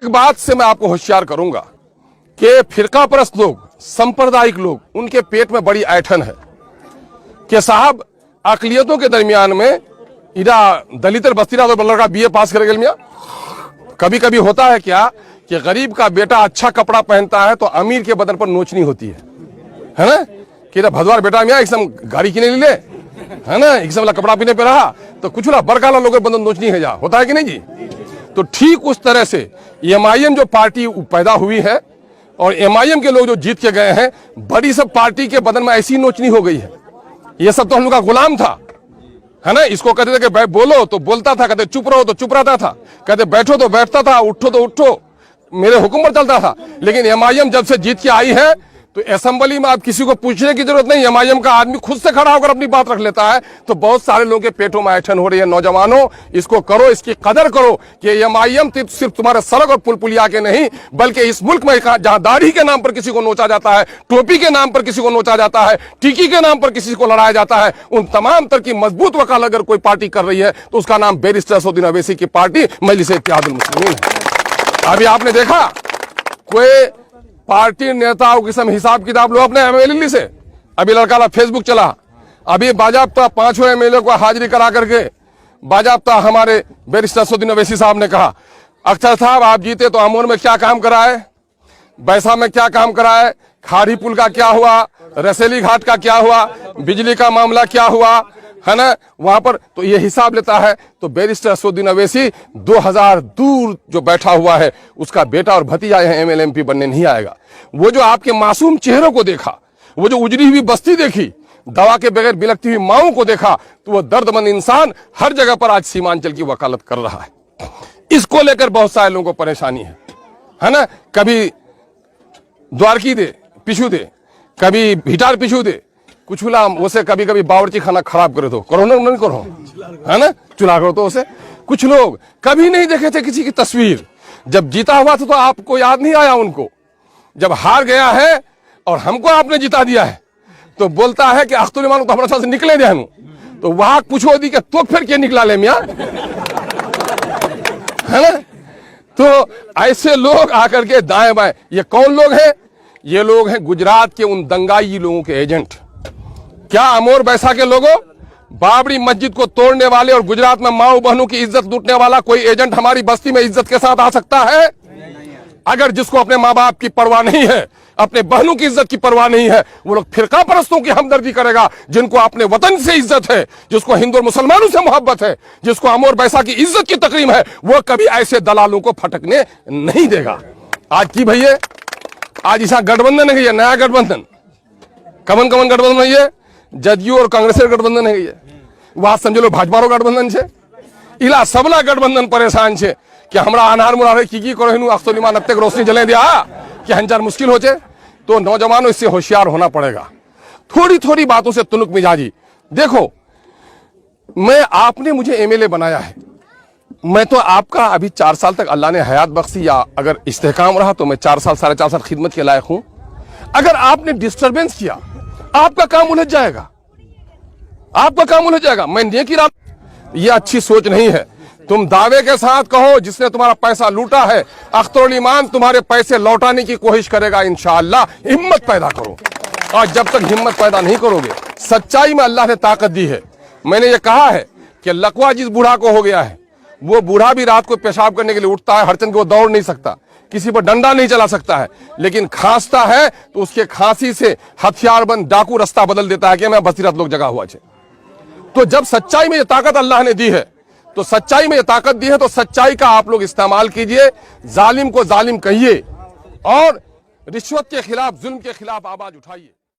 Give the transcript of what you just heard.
एक बात से मैं आपको होशियार करूंगा कि फिरका परस्त लोग, सांप्रदायिक लोग, उनके पेट में बड़ी ऐठन है कि साहब अकलियतों के दरमियान में इरा दलितर बस्तीरा तो लड़का बीए पास कर गया मियां। कभी कभी होता है क्या कि गरीब का बेटा अच्छा कपड़ा पहनता है तो अमीर के बदन पर नोचनी होती है ना, कि भदवार बेटा मियां एकदम गाड़ी किने ले है ना, एकदम कपड़ा पीने पे रहा तो कुछ बरकाला लोगों बदन नोचनी है जा, होता है कि नहीं जी। तो ठीक उस तरह से एमआईएम जो पार्टी पैदा हुई है और एमआईएम के लोग जो जीत के गए हैं, बड़ी सब पार्टी के बदन में ऐसी नोचनी हो गई है। ये सब तो हम लोग का गुलाम था, है ना। इसको कहते थे कि बोलो तो बोलता था, कहते चुप रहो तो चुप रहता था, कहते बैठो तो बैठता था, उठो तो उठो, मेरे हुक्म पर चलता था। लेकिन एमआईएम जब से जीत के आई है तो असेंबली में आप किसी को पूछने की जरूरत नहीं, एमआईएम का आदमी खुद से खड़ा होकर अपनी बात रख लेता है। तो बहुत सारे लोगों के पेटों में ऐठन हो रही है। नौजवानों, इसको करो, इसकी कदर करो कि एमआईएम सिर्फ तुम्हारे सड़क और पुल पुलिया के नहीं, बल्कि इस मुल्क में जहां दाढ़ी के नाम पर किसी को नोचा जाता है, टोपी के नाम पर किसी को नोचा जाता है, टिकी के नाम पर किसी को लड़ाया जाता है, उन तमाम तरह की मजबूत वकालत अगर कोई पार्टी कर रही है तो उसका नाम बैरिस्टर असदुद्दीन ओवैसी की पार्टी मजलिस-ए-इत्तेहादुल मुस्लिमीन है। अभी आपने देखा कोई पार्टी नेताओं की सब हिसाब किताब लो अपने एमएलए से, अभी लड़का फेसबुक चला, अभी बाजाबता 5 एमएलए को हाजिरी करा करके बाजाबता हमारे बैरिस्टर असदुद्दीन ओवैसी साहब ने कहा, अख्तर साहब आप जीते तो अमोर में क्या काम कराए, बैसा में क्या काम कराए, खाड़ी पुल का क्या हुआ, रसेली घाट का क्या हुआ, बिजली का मामला क्या हुआ, है ना, वहां पर तो ये हिसाब लेता है। तो बैरिस्टर असदुद्दीन ओवैसी 2000 दूर जो बैठा हुआ है उसका बेटा और भतीजा है, एमएलए एमपी बनने नहीं आएगा। वो जो आपके मासूम चेहरों को देखा, वो जो उजड़ी हुई बस्ती देखी, दवा के बगैर बिलखती हुई माओं को देखा, तो वो दर्दमंद इंसान हर जगह पर आज सीमांचल की वकालत कर रहा है। इसको लेकर बहुत सारे लोगों को परेशानी है ना। कभी द्वारकी दे पिछू दे, कभी भिटार पिछू दे, कुछ उसे कभी कभी बावर्ची खाना खराब करे, तो करो ना, नहीं करो, है ना, चुला करो तो उसे। कुछ लोग कभी नहीं देखे थे किसी की तस्वीर, जब जीता हुआ था तो आपको याद नहीं आया उनको, जब हार गया है और हमको आपने जिता दिया है तो बोलता है कि अख्तुल ईमान तो हमारे साथ से निकले दे, तो वहां पूछो दी कि तो फिर क्या निकला ले मियां, है ना। तो ऐसे लोग आकर के दाएं बाएं, ये कौन लोग हैं? ये लोग हैं गुजरात के उन दंगाई लोगों के एजेंट। क्या अमोर बैसा के लोगों, बाबरी मस्जिद को तोड़ने वाले और गुजरात में माओ बहनों की इज्जत लूटने वाला कोई एजेंट हमारी बस्ती में इज्जत के साथ आ सकता है? अगर जिसको अपने माँ बाप की परवाह नहीं है, अपने बहनों की इज्जत की परवाह नहीं है, वो लोग फिरका परस्तों की हमदर्दी करेगा। जिनको अपने वतन से इज्जत है, जिसको हिंदू और मुसलमानों से मोहब्बत है, जिसको अमोर बैसा की इज्जत की तकरीम है, वो कभी ऐसे दलालों को फटकने नहीं देगा। आज की भैया, आज ऐसा गठबंधन है, नया गठबंधन, कमन कमन गठबंधन है, ये जदयू और कांग्रेस गठबंधन है, वहां समझ लो भाजपा गठबंधन है, इला सबला गठबंधन परेशान है कि हमरा अनार मुरारे की करो अख्तुल ईमान अब तक रोशनी जले दिया कि हंजार मुश्किल हो जाए। तो नौजवानों इससे होशियार होना पड़ेगा, थोड़ी थोड़ी बातों से तुनुक मिजाजी। देखो, आपने मुझे एमएलए बनाया है, मैं तो आपका अभी 4 साल तक अल्लाह ने हयात बख्शी या अगर इस्तेहकाम रहा तो मैं 4 साल 4.5 साल खिदमत के लायक हूं। अगर आपने डिस्टर्बेंस किया, आपका काम उलझ जाएगा, आपका काम उलझ जाएगा। मैं नेकी रात, ये अच्छी सोच नहीं है। तुम दावे के साथ कहो जिसने तुम्हारा पैसा लूटा है अख्तरुल ईमान तुम्हारे पैसे लौटाने की कोशिश करेगा इंशाअल्लाह। हिम्मत पैदा करो, और जब तक हिम्मत पैदा नहीं करोगे, सच्चाई में अल्लाह ने ताकत दी है। मैंने ये कहा है कि लकवा जिस बूढ़ा को हो गया है, वो बूढ़ा भी रात को पेशाब करने के लिए उठता है, हरचंद वो दौड़ नहीं सकता, किसी पर डंडा नहीं चला सकता है, लेकिन खांसता है तो उसके खांसी से हथियारबंद डाकू रास्ता बदल देता है कि मैं बसीरत लोग जगह हुआ है। तो जब सच्चाई में ये ताकत अल्लाह ने दी है, तो सच्चाई में ये ताकत दी है, तो सच्चाई का आप लोग इस्तेमाल कीजिए, जालिम को जालिम कहिए और रिश्वत के खिलाफ, जुल्म के खिलाफ आवाज उठाइए।